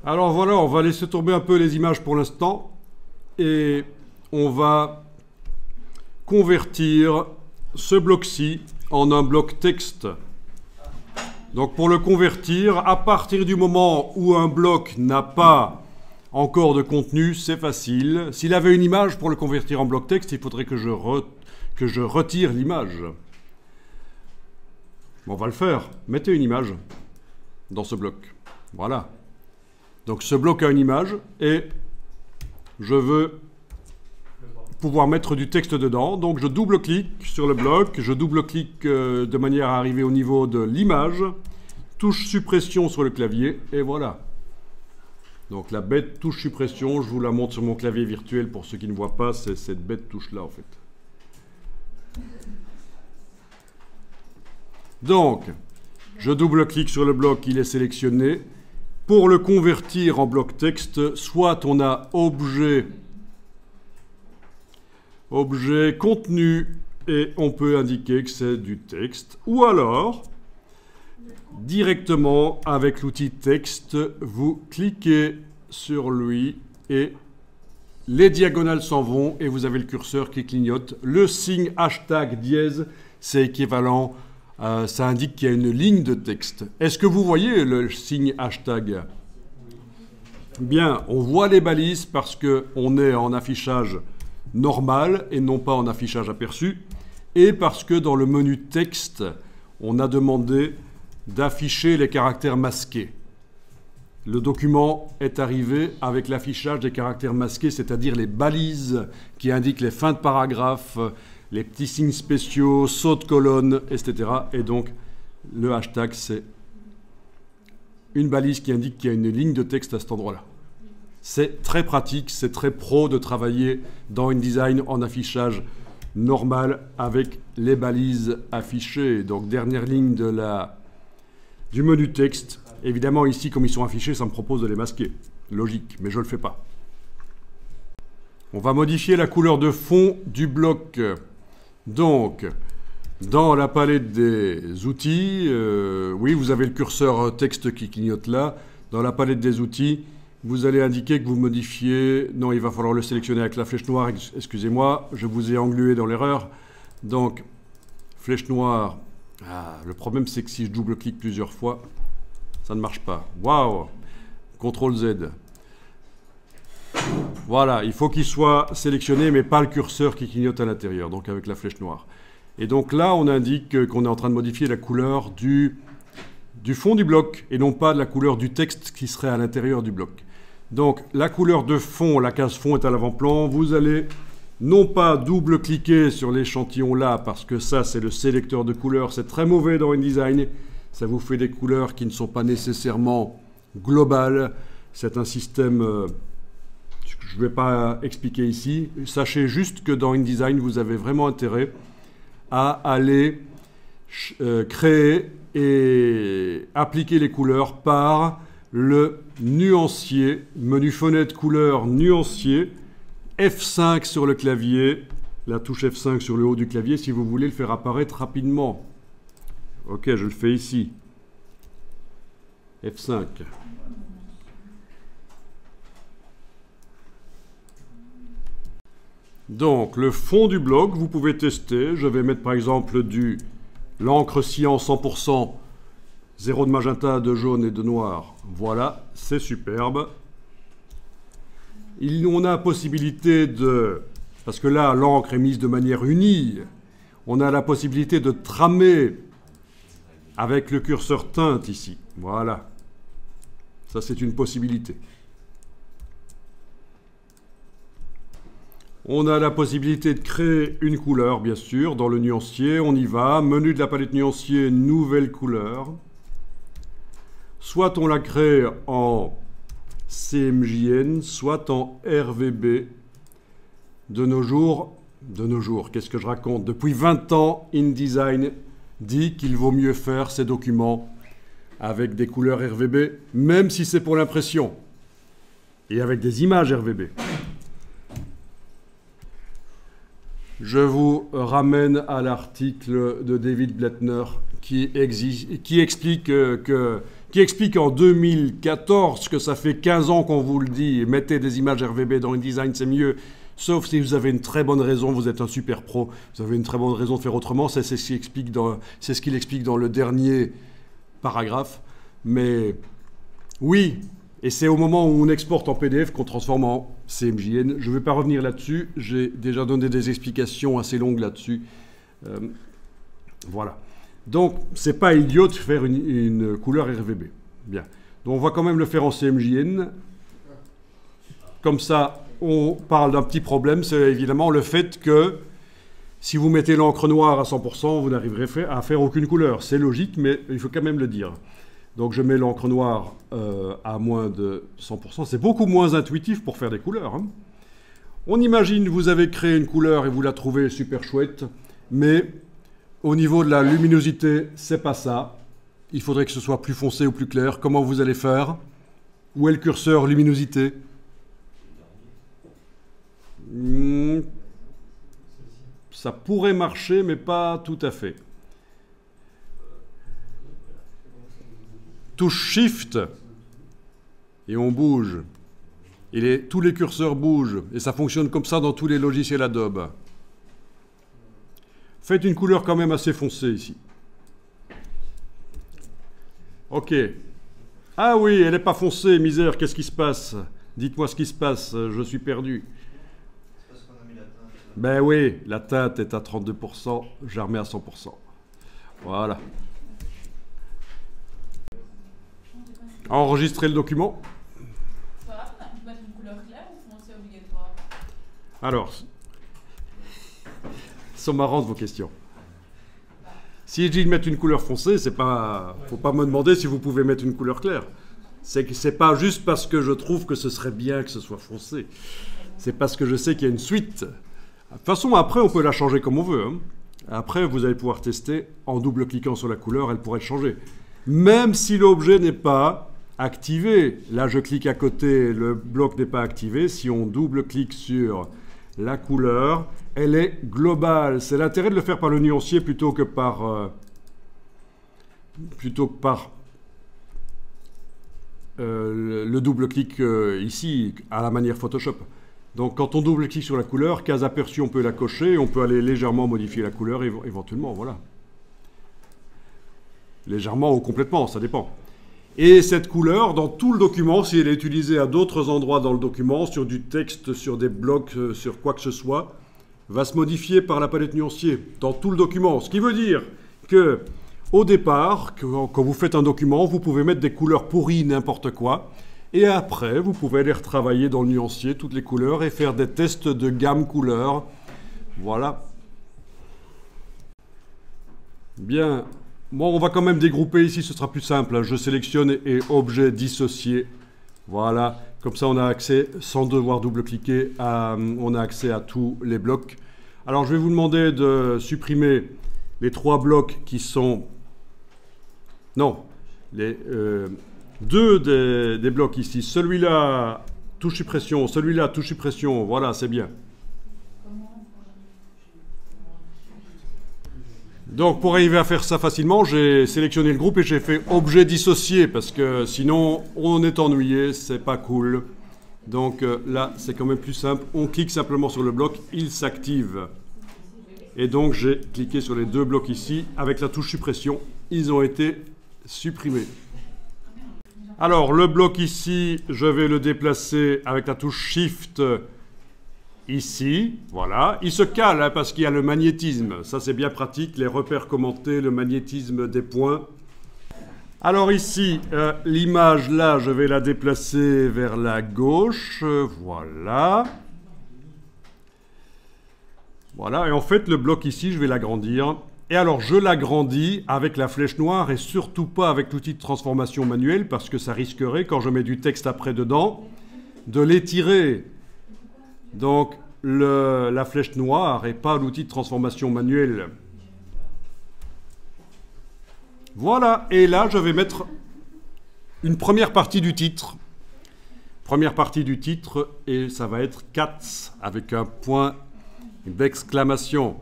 Alors voilà, on va laisser tomber un peu les images pour l'instant et on va convertir ce bloc-ci en un bloc texte. Donc pour le convertir, à partir du moment où un bloc n'a pas encore de contenu, c'est facile. S'il avait une image, pour le convertir en bloc texte, il faudrait que je retire l'image. On va le faire. Mettez une image dans ce bloc. Voilà. Donc ce bloc a une image et je veux pouvoir mettre du texte dedans. Donc je double-clique sur le bloc, je double-clique de manière à arriver au niveau de l'image, touche suppression sur le clavier et voilà. Donc la bête touche suppression, je vous la montre sur mon clavier virtuel pour ceux qui ne voient pas, c'est cette bête touche là en fait. Donc je double-clique sur le bloc, il est sélectionné. Pour le convertir en bloc texte, soit on a objet, contenu, et on peut indiquer que c'est du texte. Ou alors, directement avec l'outil texte, vous cliquez sur lui et les diagonales s'en vont et vous avez le curseur qui clignote. Le signe hashtag dièse, c'est équivalent. Ça indique qu'il y a une ligne de texte. Est-ce que vous voyez le signe hashtag? Bien, on voit les balises parce qu'on est en affichage normal et non pas en affichage aperçu. Et parce que dans le menu texte, on a demandé d'afficher les caractères masqués. Le document est arrivé avec l'affichage des caractères masqués, c'est-à-dire les balises qui indiquent les fins de paragraphe, les petits signes spéciaux, sauts de colonne, etc. Et donc, le hashtag, c'est une balise qui indique qu'il y a une ligne de texte à cet endroit-là. C'est très pratique, c'est très pro de travailler dans InDesign en affichage normal avec les balises affichées. Donc, dernière ligne du menu texte. Évidemment, ici, comme ils sont affichés, ça me propose de les masquer. Logique, mais je ne le fais pas. On va modifier la couleur de fond du bloc. Donc, dans la palette des outils, oui, vous avez le curseur texte qui clignote là. Dans la palette des outils, vous allez indiquer que vous modifiez... Non, il va falloir le sélectionner avec la flèche noire. Excusez-moi, je vous ai englué dans l'erreur. Donc, flèche noire. Ah, le problème, c'est que si je double-clique plusieurs fois, ça ne marche pas. Waouh! CTRL Z. Voilà, il faut qu'il soit sélectionné, mais pas le curseur qui clignote à l'intérieur, donc avec la flèche noire. Et donc là, on indique qu'on est en train de modifier la couleur du fond du bloc, et non pas de la couleur du texte qui serait à l'intérieur du bloc. Donc, la couleur de fond, la case fond est à l'avant-plan. Vous allez non pas double-cliquer sur l'échantillon là, parce que ça, c'est le sélecteur de couleurs. C'est très mauvais dans InDesign. Ça vous fait des couleurs qui ne sont pas nécessairement globales. C'est un système... je ne vais pas expliquer ici. Sachez juste que dans InDesign, vous avez vraiment intérêt à aller créer et appliquer les couleurs par le nuancier, menu fenêtre couleur nuancier, F5 sur le clavier, la touche F5 sur le haut du clavier si vous voulez le faire apparaître rapidement. Ok, je le fais ici. F5. Donc, le fond du bloc, vous pouvez tester. Je vais mettre par exemple l'encre cyan 100%, 0 de magenta, de jaune et de noir. Voilà, c'est superbe. On a la possibilité de... Parce que là, l'encre est mise de manière unie. On a la possibilité de tramer avec le curseur teinte ici. Voilà. Ça, c'est une possibilité. On a la possibilité de créer une couleur, bien sûr, dans le nuancier. On y va. Menu de la palette nuancier, nouvelle couleur. Soit on la crée en CMJN, soit en RVB. De nos jours, qu'est-ce que je raconte? Depuis 20 ans, InDesign dit qu'il vaut mieux faire ces documents avec des couleurs RVB, même si c'est pour l'impression, et avec des images RVB. Je vous ramène à l'article de David Blättner qui explique qui explique en 2014 que ça fait 15 ans qu'on vous le dit, mettez des images RVB dans InDesign, c'est mieux. Sauf si vous avez une très bonne raison, vous êtes un super pro, vous avez une très bonne raison de faire autrement, c'est ce qu'il explique dans le dernier paragraphe. Mais oui, et c'est au moment où on exporte en PDF qu'on transforme en CMJN. Je ne vais pas revenir là-dessus, j'ai déjà donné des explications assez longues là-dessus. Voilà. Donc, c'est pas idiot de faire une couleur RVB. Bien. Donc, on va quand même le faire en CMJN. Comme ça, on parle d'un petit problème, c'est évidemment le fait que si vous mettez l'encre noire à 100%, vous n'arriverez à faire aucune couleur. C'est logique, mais il faut quand même le dire. Donc, je mets l'encre noire à moins de 100%. C'est beaucoup moins intuitif pour faire des couleurs, hein. On imagine, vous avez créé une couleur et vous la trouvez super chouette, mais au niveau de la luminosité, c'est pas ça. Il faudrait que ce soit plus foncé ou plus clair. Comment vous allez faire? Où est le curseur luminosité? Ça pourrait marcher, mais pas tout à fait. Touche Shift et on bouge. Et tous les curseurs bougent. Et ça fonctionne comme ça dans tous les logiciels Adobe. Faites une couleur quand même assez foncée ici. Ok. Ah oui, elle n'est pas foncée, misère, qu'est-ce qui se passe? Dites-moi ce qui se passe, je suis perdu. C'est parce qu'on a mis la teinte. Ben oui, la teinte est à 32%, je la remets à 100%. Voilà. Enregistrez le document. Voilà, on peut mettre une couleur claire ou foncée obligatoire? Alors, sont marrantes vos questions. Si je dis de mettre une couleur foncée, c'est pas, faut pas me demander si vous pouvez mettre une couleur claire. C'est pas juste parce que je trouve que ce serait bien que ce soit foncé. C'est parce que je sais qu'il y a une suite. De toute façon, après, on peut la changer comme on veut, hein. Après, vous allez pouvoir tester en double-cliquant sur la couleur, elle pourrait changer. Même si l'objet n'est pas activé. Là, je clique à côté, le bloc n'est pas activé. Si on double-clique sur la couleur, elle est globale. C'est l'intérêt de le faire par le nuancier plutôt que par le double-clic ici, à la manière Photoshop. Donc quand on double-clique sur la couleur, case aperçue, on peut la cocher, on peut aller légèrement modifier la couleur éventuellement, voilà. Légèrement ou complètement, ça dépend. Et cette couleur, dans tout le document, si elle est utilisée à d'autres endroits dans le document, sur du texte, sur des blocs, sur quoi que ce soit, va se modifier par la palette nuancier, dans tout le document. Ce qui veut dire que, au départ, quand vous faites un document, vous pouvez mettre des couleurs pourries, n'importe quoi, et après, vous pouvez aller retravailler dans le nuancier toutes les couleurs et faire des tests de gamme couleurs. Voilà. Bien. Bon, on va quand même dégrouper ici, ce sera plus simple. Je sélectionne et objet dissocié. Voilà, comme ça on a accès, sans devoir double-cliquer, on a accès à tous les blocs. Alors je vais vous demander de supprimer les 3 blocs qui sont... Non, les 2 des blocs ici. Celui-là, touche suppression, celui-là, touche suppression, voilà, c'est bien. Donc pour arriver à faire ça facilement, j'ai sélectionné le groupe et j'ai fait objet dissocié parce que sinon on est ennuyé, c'est pas cool. Donc là c'est quand même plus simple, on clique simplement sur le bloc, il s'active. Et donc j'ai cliqué sur les 2 blocs ici, avec la touche suppression, ils ont été supprimés. Alors le bloc ici, je vais le déplacer avec la touche Shift ici, voilà. Il se cale hein, parce qu'il y a le magnétisme. Ça, c'est bien pratique, les repères commentés, le magnétisme des points. Alors ici, l'image, là, je vais la déplacer vers la gauche. Voilà. Voilà, et en fait, le bloc ici, je vais l'agrandir. Et alors, je l'agrandis avec la flèche noire et surtout pas avec l'outil de transformation manuelle parce que ça risquerait, quand je mets du texte après dedans, de l'étirer. Donc, la flèche noire et pas l'outil de transformation manuelle. Voilà, et là, je vais mettre une première partie du titre. Première partie du titre, et ça va être CATS, avec un point d'exclamation.